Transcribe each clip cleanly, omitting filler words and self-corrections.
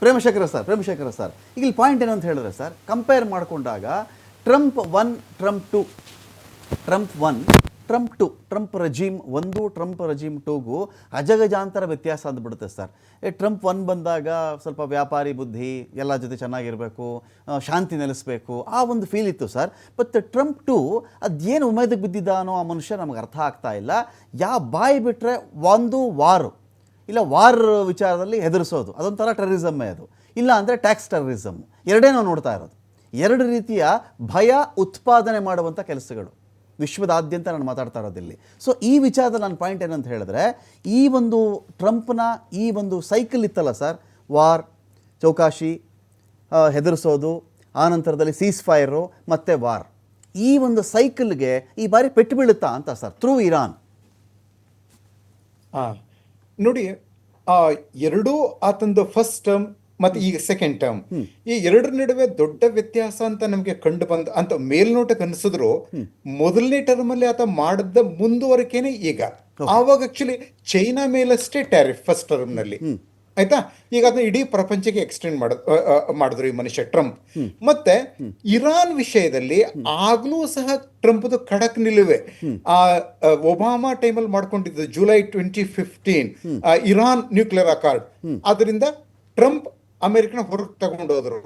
ಪ್ರೇಮಶೇಖರ sir ಈಗ ಇಲ್ಲಿ point ಏನು ಅಂತ ಹೇಳಿದ್ರೆ ಸರ್, ಕಂಪೇರ್ ಮಾಡಿಕೊಂಡಾಗ Trump 1 Trump 2, Trump 1 Trump 2, Trump regime 1 Trump regime 2ಗೂ ಅಜಗಜಾಂತರ ವ್ಯತ್ಯಾಸ ಅಂದ್ಬಿಡುತ್ತೆ ಸರ್. ಟ್ರಂಪ್ 1 ಬಂದಾಗ ಸ್ವಲ್ಪ ವ್ಯಾಪಾರಿ ಬುದ್ಧಿ, ಎಲ್ಲ ಜೊತೆ ಚೆನ್ನಾಗಿರಬೇಕು, ಶಾಂತಿ ನೆಲೆಸಬೇಕು, ಆ ಒಂದು ಫೀಲ್ ಇತ್ತು ಸರ್. ಬಟ್ ಟ್ರಂಪ್ 2 ಅದೇನು ಉಮೇದಕ್ಕೆ ಬಿದ್ದಿದ್ದಾನೋ ಆ ಮನುಷ್ಯ ನಮಗೆ ಅರ್ಥ ಆಗ್ತಾ ಇಲ್ಲ. ಬಾಯಿ ಬಿಟ್ಟರೆ ಒಂದು ಇಲ್ಲ ವಾರ್ ವಿಚಾರದಲ್ಲಿ ಹೆದರಿಸೋದು, ಅದೊಂಥರ ಟೆರರಿಸಮ್ಮೇ ಅದು. ಇಲ್ಲ ಅಂದರೆ ಟ್ಯಾಕ್ಸ್ ಟೆರರಿಸಮ್, ಎರಡೇ ನಾವು ನೋಡ್ತಾ ಇರೋದು. ಎರಡು ರೀತಿಯ ಭಯ ಉತ್ಪಾದನೆ ಮಾಡುವಂಥ ಕೆಲಸಗಳು ವಿಶ್ವದಾದ್ಯಂತ ನಾನು ಮಾತಾಡ್ತಾ ಇರೋದಿಲ್ಲಿ. ಸೊ ಈ ವಿಚಾರದಲ್ಲಿ ನನ್ನ ಪಾಯಿಂಟ್ ಏನಂತ ಹೇಳಿದ್ರೆ, ಈ ಒಂದು ಟ್ರಂಪ್ನ ಈ ಒಂದು ಸೈಕಲ್ ಇತ್ತಲ್ಲ ಸರ್, ವಾರ್, ಚೌಕಾಶಿ, ಹೆದರಿಸೋದು, ಆನಂತರದಲ್ಲಿ ಸೀಸ್ ಫೈರು ಮತ್ತು ವಾರ್, ಈ ಒಂದು ಸೈಕಲ್ಗೆ ಈ ಬಾರಿ ಪೆಟ್ಟು ಬೀಳುತ್ತಾ ಅಂತ ಸರ್, ಥ್ರೂ ಇರಾನ್. ನೋಡಿ, ಎರಡೂ ಆತಂದು ಫಸ್ಟ್ ಟರ್ಮ್ ಮತ್ತೆ ಈಗ ಸೆಕೆಂಡ್ ಟರ್ಮ್, ಈ ಎರಡರ ನಡುವೆ ದೊಡ್ಡ ವ್ಯತ್ಯಾಸ ಅಂತ ನಮ್ಗೆ ಕಂಡು ಬಂದ ಅಂತ ಮೇಲ್ನೋಟಕ್ಕೆ ಅನಿಸಿದ್ರು, ಮೊದಲನೇ ಟರ್ಮ್ ಅಲ್ಲಿ ಆತ ಮಾಡಿದ ಮುಂದುವರಿಕೆನೆ ಈಗ. ಆವಾಗ ಆಕ್ಚುಲಿ ಚೈನಾ ಮೇಲಷ್ಟೇ ಟ್ಯಾರಿಫ್ ಫಸ್ಟ್ ಟರ್ಮ್ ನಲ್ಲಿ, ಆಯ್ತಾ. ಈಗ ಅದನ್ನ ಇಡೀ ಪ್ರಪಂಚಕ್ಕೆ ಎಕ್ಸ್ಟೆಂಡ್ ಮಾಡಿದ್ರು ಈ ಮನುಷ್ಯ ಟ್ರಂಪ್. ಮತ್ತೆ ಇರಾನ್ ವಿಷಯದಲ್ಲಿ ಆಗ್ಲೂ ಸಹ ಟ್ರಂಪ್ದು ಖಡಕ್ ನಿಲುವೆ. ಒಬಾಮಾ ಟೈಮಲ್ಲಿ ಮಾಡ್ಕೊಂಡಿದ್ದು ಜುಲೈ 2015 ಇರಾನ್ ನ್ಯೂಕ್ಲಿಯರ್ ಅಕಾರ್ಡ್, ಅದರಿಂದ ಟ್ರಂಪ್ ಅಮೆರಿಕನ ಹೊರಗೆ ತಗೊಂಡೋದ್ರು.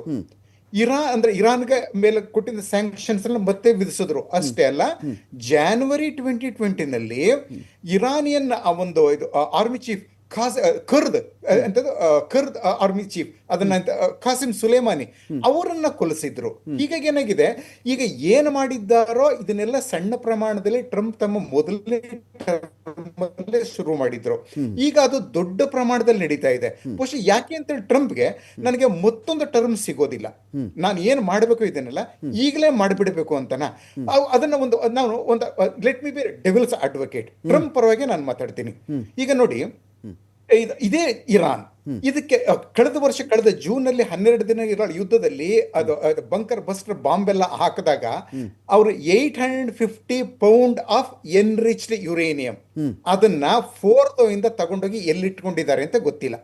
ಇರಾನ್ಗೆ ಮೇಲೆ ಕೊಟ್ಟಿದ್ದ ಸ್ಯಾಂಕ್ಷನ್ಸ್ ಎಲ್ಲ ಮತ್ತೆ ವಿಧಿಸಿದ್ರು. ಅಷ್ಟೇ ಅಲ್ಲ, ಜಾನ್ವರಿ 2020 ಇರಾನಿಯನ್ ಒಂದು ಆರ್ಮಿ ಚೀಫ್ ಕರ್ದ್ ಆರ್ಮಿ ಚೀಫ್, ಅದನ್ನ ಖಾಸಿಂ ಸುಲೇಮಾನಿ ಅವರನ್ನ ಕೊಲಿಸಿದ್ರು. ಹೀಗಾಗಿ ಏನಾಗಿದೆ, ಈಗ ಏನ್ ಮಾಡಿದ್ದಾರೋ ಇದನ್ನೆಲ್ಲ ಸಣ್ಣ ಪ್ರಮಾಣದಲ್ಲಿ ಟ್ರಂಪ್ ತಮ್ಮ ಮೊದಲನೇ ಶುರು ಮಾಡಿದ್ರು. ಈಗ ಅದು ದೊಡ್ಡ ಪ್ರಮಾಣದಲ್ಲಿ ನಡೀತಾ ಇದೆ. ಬಹುಶಃ ಯಾಕೆ ಅಂತ ಟ್ರಂಪ್ಗೆ ನನಗೆ ಮತ್ತೊಂದು ಟರ್ಮ್ ಸಿಗೋದಿಲ್ಲ, ನಾನು ಏನ್ ಮಾಡ್ಬೇಕು ಇದನ್ನೆಲ್ಲ ಈಗಲೇ ಮಾಡಿಬಿಡ್ಬೇಕು ಅಂತನ, ಅದನ್ನ ನಾನು ಒಂದು let me B devils advocate, Trump ಪರವಾಗಿ ನಾನು ಮಾತಾಡ್ತೀನಿ. ಈಗ ನೋಡಿ, ಇದೇ ಇರಾನ್ ಇದಕ್ಕೆ ಕಳೆದ ಜೂನ್ ನಲ್ಲಿ 12 ದಿನ ಇರೋ ಯುದ್ಧದಲ್ಲಿ ಅದು ಬಂಕರ್ ಬಸ್ಟರ್ ಬಾಂಬ್ ಎಲ್ಲ ಹಾಕಿದಾಗ ಅವರು 850 ಪೌಂಡ್ ಆಫ್ ಎನ್ರಿಚ್ಡ್ ಯುರೇನಿಯಂ ಅದನ್ನ ಇಂದ ತಗೊಂಡೋಗಿ ಎಲ್ಲಿಟ್ಕೊಂಡಿದ್ದಾರೆ ಅಂತ ಗೊತ್ತಿಲ್ಲ.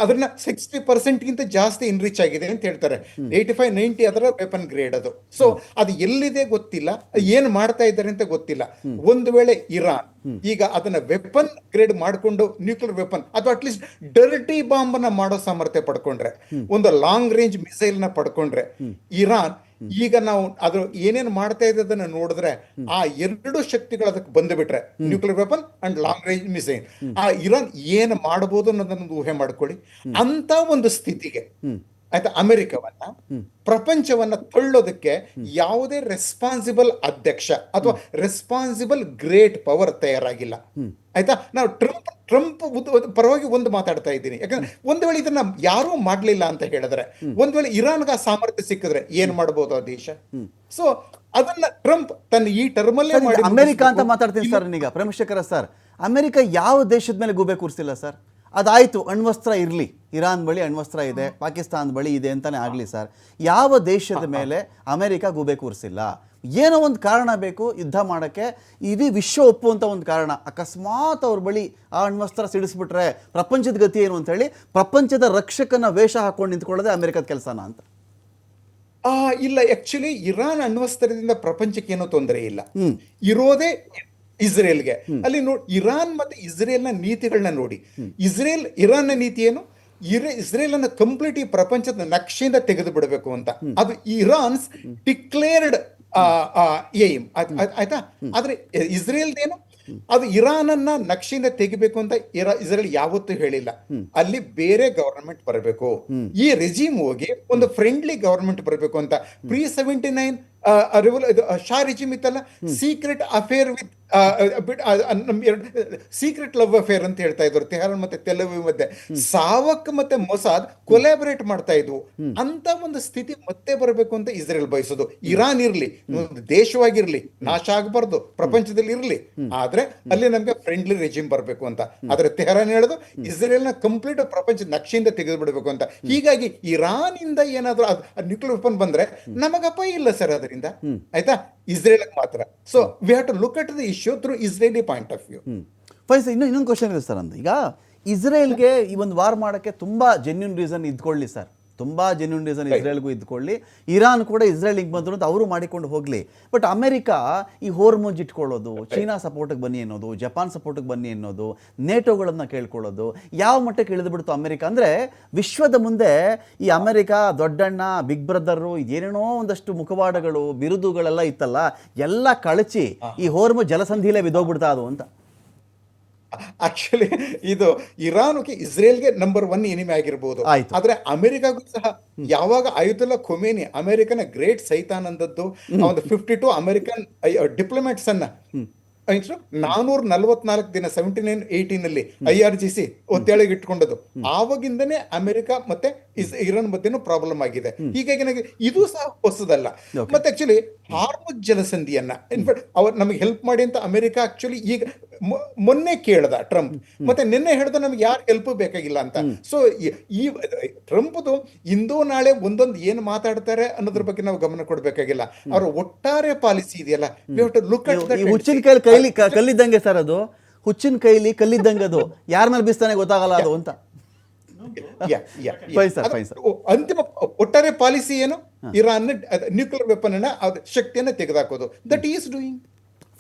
ಅದನ್ನ 60% ಗಿಂತ ಜಾಸ್ತಿ ಎನ್ರಿಚ್ ಆಗಿದೆ ಅಂತ ಹೇಳ್ತಾರೆ. 85-90 ಅದರ ವೆಪನ್ ಗ್ರೇಡ್ ಅದು. ಸೊ ಅದು ಎಲ್ಲಿದೆ ಗೊತ್ತಿಲ್ಲ, ಏನ್ ಮಾಡ್ತಾ ಇದ್ದಾರೆ ಅಂತ ಗೊತ್ತಿಲ್ಲ. ಒಂದು ವೇಳೆ ಇರಾನ್ ಈಗ ಅದನ್ನ ವೆಪನ್ ಗ್ರೇಡ್ ಮಾಡಿಕೊಂಡು ನ್ಯೂಕ್ಲಿಯರ್ ವೆಪನ್ ಅಥವಾ ಅಟ್ಲೀಸ್ಟ್ ಡರ್ಟಿ ಬಾಂಬ್ ನ ಮಾಡೋ ಸಾಮರ್ಥ್ಯ ಪಡ್ಕೊಂಡ್ರೆ, ಒಂದು ಲಾಂಗ್ ರೇಂಜ್ ಮಿಸೈಲ್ ನ ಪಡ್ಕೊಂಡ್ರೆ, ಇರಾನ್ ಈಗ ನಾವು ಅದು ಏನೇನು ಮಾಡ್ತಾ ಇದ್ದದನ್ನ ನೋಡಿದ್ರೆ ಆ ಎರಡು ಶಕ್ತಿಗಳು ಅದಕ್ಕೆ ಬಂದು ಬಿಟ್ರೆ, nuclear weapon and long range missile, ಆ ಇರಾನ್ ಏನ್ ಮಾಡಬಹುದು ಅನ್ನೋದನ್ನ ಊಹೆ ಮಾಡ್ಕೊಳ್ಳಿ. ಅಂತ ಒಂದು ಸ್ಥಿತಿಗೆ ಆಯ್ತಾ ಅಮೆರಿಕವನ್ನ, ಪ್ರಪಂಚವನ್ನ ತಳ್ಳೋದಕ್ಕೆ ಯಾವುದೇ ರೆಸ್ಪಾನ್ಸಿಬಲ್ ಅಧ್ಯಕ್ಷ ಅಥವಾ ರೆಸ್ಪಾನ್ಸಿಬಲ್ ಗ್ರೇಟ್ ಪವರ್ ತಯಾರಾಗಿಲ್ಲ. ಆಯ್ತಾ, ನಾವು ಟ್ರಂಪ್ ಪರವಾಗಿ ಒಂದು ಮಾತಾಡ್ತಾ ಇದ್ದೀನಿ. ಯಾಕಂದ್ರೆ ಒಂದ್ ವೇಳೆ ಇದನ್ನ ಯಾರೂ ಮಾಡ್ಲಿಲ್ಲ ಅಂತ ಹೇಳಿದ್ರೆ, ಒಂದ್ ವೇಳೆ ಇರಾನ್ಗೆ ಆ ಸಾಮರ್ಥ್ಯ ಸಿಕ್ಕಿದ್ರೆ ಏನ್ ಮಾಡಬಹುದು ಆ ದೇಶ. ಸೊ ಅದನ್ನ ಟ್ರಂಪ್ ತನ್ನ ಈ ಟರ್ಮಲ್ಲೇ ಮಾಡಿ. ಅಮೆರಿಕ ಅಂತ ಮಾತಾಡ್ತೀನಿ ಸರ್ ಈಗ ಪ್ರೇಮಶೇಖರ ಸರ್, ಅಮೆರಿಕ ಯಾವ ದೇಶದ ಮೇಲೆ ಗೂಬೆ ಕೂರಿಸಿಲ್ಲ ಸರ್. ಅದಾಯಿತು, ಅಣ್ವಸ್ತ್ರ ಇರಲಿ, ಇರಾನ್ ಬಳಿ ಅಣ್ವಸ್ತ್ರ ಇದೆ, ಪಾಕಿಸ್ತಾನದ ಬಳಿ ಇದೆ ಅಂತಾನೆ ಆಗಲಿ ಸರ್, ಯಾವ ದೇಶದ ಮೇಲೆ ಅಮೆರಿಕ ಗೂಬೆ ಕೂರಿಸಿಲ್ಲ. ಏನೋ ಒಂದು ಕಾರಣ ಬೇಕು ಯುದ್ಧ ಮಾಡೋಕ್ಕೆ, ಇಡೀ ವಿಶ್ವ ಒಪ್ಪುವಂಥ ಒಂದು ಕಾರಣ. ಅಕಸ್ಮಾತ್ ಅವ್ರ ಬಳಿ ಆ ಅಣ್ವಸ್ತ್ರ ಸಿಡಿಸ್ಬಿಟ್ರೆ ಪ್ರಪಂಚದ ಗತಿ ಏನು ಅಂತ ಹೇಳಿ ಪ್ರಪಂಚದ ರಕ್ಷಕನ ವೇಷ ಹಾಕೊಂಡು ನಿಂತ್ಕೊಳ್ಳೋದೇ ಅಮೆರಿಕದ ಕೆಲಸನ ಅಂತ. ಇಲ್ಲ, ಆಕ್ಚುಲಿ ಇರಾನ್ ಅಣ್ವಸ್ತ್ರದಿಂದ ಪ್ರಪಂಚಕ್ಕೆ ಏನೋ ತೊಂದರೆ ಇಲ್ಲ, ಇರೋದೇ ಇಸ್ರೇಲ್ಗೆ. ಅಲ್ಲಿ ನೋಡಿ, ಇರಾನ್ ಮತ್ತೆ ಇಸ್ರೇಲ್ನ ನೀತಿಗಳನ್ನ ನೋಡಿ. ಇರಾನ್ನ ನೀತಿ ಏನು? ಇಸ್ರೇಲ್ ಅನ್ನ ಕಂಪ್ಲೀಟ್ ಈ ಪ್ರಪಂಚದ ನಕ್ಷೆಯಿಂದ ತೆಗೆದು ಬಿಡಬೇಕು ಅಂತ. ಅದು ಇರಾನ್ಸ್ ಡಿಕ್ಲೇರ್ಡ್ ಏಮ್, ಆಯ್ತಾ. ಆದ್ರೆ ಇಸ್ರೇಲ್ದೇನು, ಅದು ಇರಾನ್ ಅನ್ನ ನಕ್ಷೆಯಿಂದ ತೆಗಿಬೇಕು ಅಂತ ಇಸ್ರೇಲ್ ಯಾವತ್ತೂ ಹೇಳಿಲ್ಲ. ಅಲ್ಲಿ ಬೇರೆ ಗವರ್ನಮೆಂಟ್ ಬರಬೇಕು, ಈ ರೆಜಿಮ್ ಹೋಗಿ ಒಂದು ಫ್ರೆಂಡ್ಲಿ ಗವರ್ನಮೆಂಟ್ ಬರಬೇಕು ಅಂತ. pre-79 ಶಾ ರೆಜಿಮ್ ಇತ್ತಲ್ಲ, secret affair with secret love affair ಅಂತ ಹೇಳ್ತಾ ಇದ್ರು ತೆಹರಾನ್ ಮತ್ತೆ ತೆಲ್ ಅವೀವ್ ಮಧ್ಯೆ. ಸಾವಕ್ ಮತ್ತೆ ಮೊಸಾದ್ ಕೊಲಾಬರೇಟ್ ಮಾಡ್ತಾ ಇದ್ವು. ಅಂತ ಒಂದು ಸ್ಥಿತಿ ಮತ್ತೆ ಬರಬೇಕು ಅಂತ ಇಸ್ರೇಲ್ ಬಯಸೋದು. ಇರಾನ್ ಇರ್ಲಿ, ಒಂದು ದೇಶವಾಗಿರ್ಲಿ, ನಾಶ ಆಗಬಾರ್ದು, ಪ್ರಪಂಚದಲ್ಲಿ ಇರ್ಲಿ, ಆದ್ರೆ ಅಲ್ಲಿ ನಮ್ಗೆ ಫ್ರೆಂಡ್ಲಿ ರೆಜಿಮ್ ಬರಬೇಕು ಅಂತ. ಆದ್ರೆ ತೆಹರಾನ್ ಹೇಳೋದು ಇಸ್ರೇಲ್ ನ ಕಂಪ್ಲೀಟ್ ಪ್ರಪಂಚ ನಕ್ಷೆಯಿಂದ ತೆಗೆದು ಬಿಡಬೇಕು ಅಂತ. ಹೀಗಾಗಿ ಇರಾನ್ ಇಂದ ಏನಾದ್ರು ನ್ಯೂಕ್ಲಿಯರ್ ವೆಪನ್ ಬಂದ್ರೆ ನಮಗಪ್ಪ ಇಲ್ಲ ಸರ್ ಅದರಿಂದ, ಆಯ್ತಾ, ಇಸ್ರೇಲ್ ಮಾತ್ರ. So we have to look at the issue through Israeli point of view. ಫೈಸ್ ಇನ್ನೊಂದು ಕ್ವಶನ್ ಇದೆ ಸರ್. ಅಂದ್ರೆ ಈಗ ಇಸ್ರೇಲ್ಗೆ ಈ ಒಂದು ವಾರ್ ಮಾಡೋಕ್ಕೆ ತುಂಬ ಜೆನ್ಯೂನ್ ರೀಸನ್ ಇದ್ಕೊಳ್ಳಿ ಸರ್, ತುಂಬ ಜೆನ್ಯೂನ್ ರೀಸನ್ ಇಸ್ರೇಲ್ಗೂ ಇದ್ಕೊಳ್ಳಿ, ಇರಾನ್ ಕೂಡ ಇಸ್ರೇಲಿಗೆ ಬಂದರು ಅಂತ ಅವರು ಮಾಡಿಕೊಂಡು ಹೋಗಲಿ. ಬಟ್ ಅಮೆರಿಕ ಈ ಹೋರ್ಮುಜ್ ಇಟ್ಕೊಳ್ಳೋದು, ಚೀನಾ ಸಪೋರ್ಟಿಗೆ ಬನ್ನಿ ಅನ್ನೋದು, ಜಪಾನ್ ಸಪೋರ್ಟಿಗೆ ಬನ್ನಿ ಅನ್ನೋದು, ನೇಟೋಗಳನ್ನು ಕೇಳ್ಕೊಳ್ಳೋದು ಯಾವ ಮಟ್ಟಕ್ಕೆ ಇಳಿದುಬಿಡ್ತು ಅಮೆರಿಕ ಅಂದರೆ, ವಿಶ್ವದ ಮುಂದೆ ಈ ಅಮೆರಿಕ ದೊಡ್ಡಣ್ಣ, ಬಿಗ್ ಬ್ರದರು, ಇದೇನೇನೋ ಒಂದಷ್ಟು ಮುಖವಾಡಗಳು, ಬಿರುದುಗಳೆಲ್ಲ ಇತ್ತಲ್ಲ, ಎಲ್ಲ ಕಳಚಿ ಈ ಹೋರ್ಮುಜ್ ಜಲಸಂಧಿಲೇ ಬಿದ್ದೋಗ್ಬಿಡ್ತಾ ಅದು ಅಂತ. ಆಕ್ಚುಲಿ ಇದು ಇರಾನ್ಗೆ ಇಸ್ರೇಲ್ಗೆ ನಂಬರ್ 1 ಎನಿಮಿ ಆಗಿರ್ಬೋದು, ಆಯ್ತು. ಆದ್ರೆ ಅಮೆರಿಕಾಗೂ ಸಹ ಯಾವಾಗ ಆಯುತುಲ್ಲಾ ಖೊಮೇನಿ ಅಮೆರಿಕನ ಗ್ರೇಟ್ ಸೈತಾನ್ ಅಂದದ್ದು, ಒಂದು 52 ಅಮೆರಿಕನ್ ಡಿಪ್ಲೊಮ್ಯಾಟ್ಸ್ ಅನ್ನ 444 ದಿನ 1718 ನಲ್ಲಿ IRGC ಒತ್ತೆಳೆಗೆ ಇಟ್ಕೊಂಡದ್ದು, ಆವಾಗಿಂದನೇ ಅಮೆರಿಕ ಮತ್ತೆ ಇರಾನ್ ಮಧ್ಯೆನೂ ಪ್ರಾಬ್ಲಮ್ ಆಗಿದೆ. ಹೀಗಾಗಿ ನನಗೆ ಇದು ಸಹ ಹೊಸದಲ್ಲ. ಮತ್ತೆ ಆಕ್ಚುಲಿ ಹಾರ್ಮುಜ್ ಜಲಸಂಧಿಯನ್ನ ಇನ್ಫ್ಯಾಕ್ಟ್ ಅವ್ರು ನಮಗೆ ಹೆಲ್ಪ್ ಮಾಡಿ ಅಂತ ಅಮೆರಿಕ ಆಕ್ಚುಲಿ ಈಗ ಮೊನ್ನೆ ಕೇಳ್ದ ಟ್ರಂಪ್, ಮತ್ತೆ ನಿನ್ನೆ ಹೇಳ್ದ ನಮ್ಗೆ ಯಾರು ಹೆಲ್ಪ್ ಬೇಕಾಗಿಲ್ಲ ಅಂತ. ಸೊ ಈ ಟ್ರಂಪ್ದು ಇಂದು ನಾಳೆ ಒಂದೊಂದು ಏನು ಮಾತಾಡ್ತಾರೆ ಅನ್ನೋದ್ರ ಬಗ್ಗೆ ನಾವು ಗಮನ ಕೊಡ್ಬೇಕಾಗಿಲ್ಲ. ಅವರ ಒಟ್ಟಾರೆ ಪಾಲಿಸಿ ಇದೆಯಲ್ಲ, ಲುಕ್ ಅಟ್ ಈ ಹುಚ್ಚಿನ ಕೈಲಿ ಕಲ್ಲಿದ್ದಂಗೆ ಸರ್, ಅದು ಹುಚ್ಚಿನ ಕೈಲಿ ಕಲ್ಲಿದ್ದಂಗೆ, ಅದು ಯಾರ ಮೇಲೆ ಬಿಸ್ತಾನೆ ಗೊತ್ತಾಗಲ್ಲ ಅದು ಅಂತ. ಅಂತಿಮ ಒಟ್ಟಾರೆ ಪಾಲಿಸಿ ಏನು, ಇರಾನ್ ನ್ಯೂಕ್ಲಿಯರ್ ವೆಪನ್ ಅನ್ನ ಶಕ್ತಿಯನ್ನ ತೆಗೆದುಹಾಕೋದು. That is doing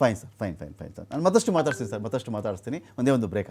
fine sir, fine sir. ನಾನು ಮತ್ತಷ್ಟು ಮಾತಾಡ್ತೀನಿ ಸರ್, ಮತ್ತಷ್ಟು ಮಾತಾಡ್ತೀನಿ. ಒಂದೇ ಒಂದು ಬ್ರೇಕ್.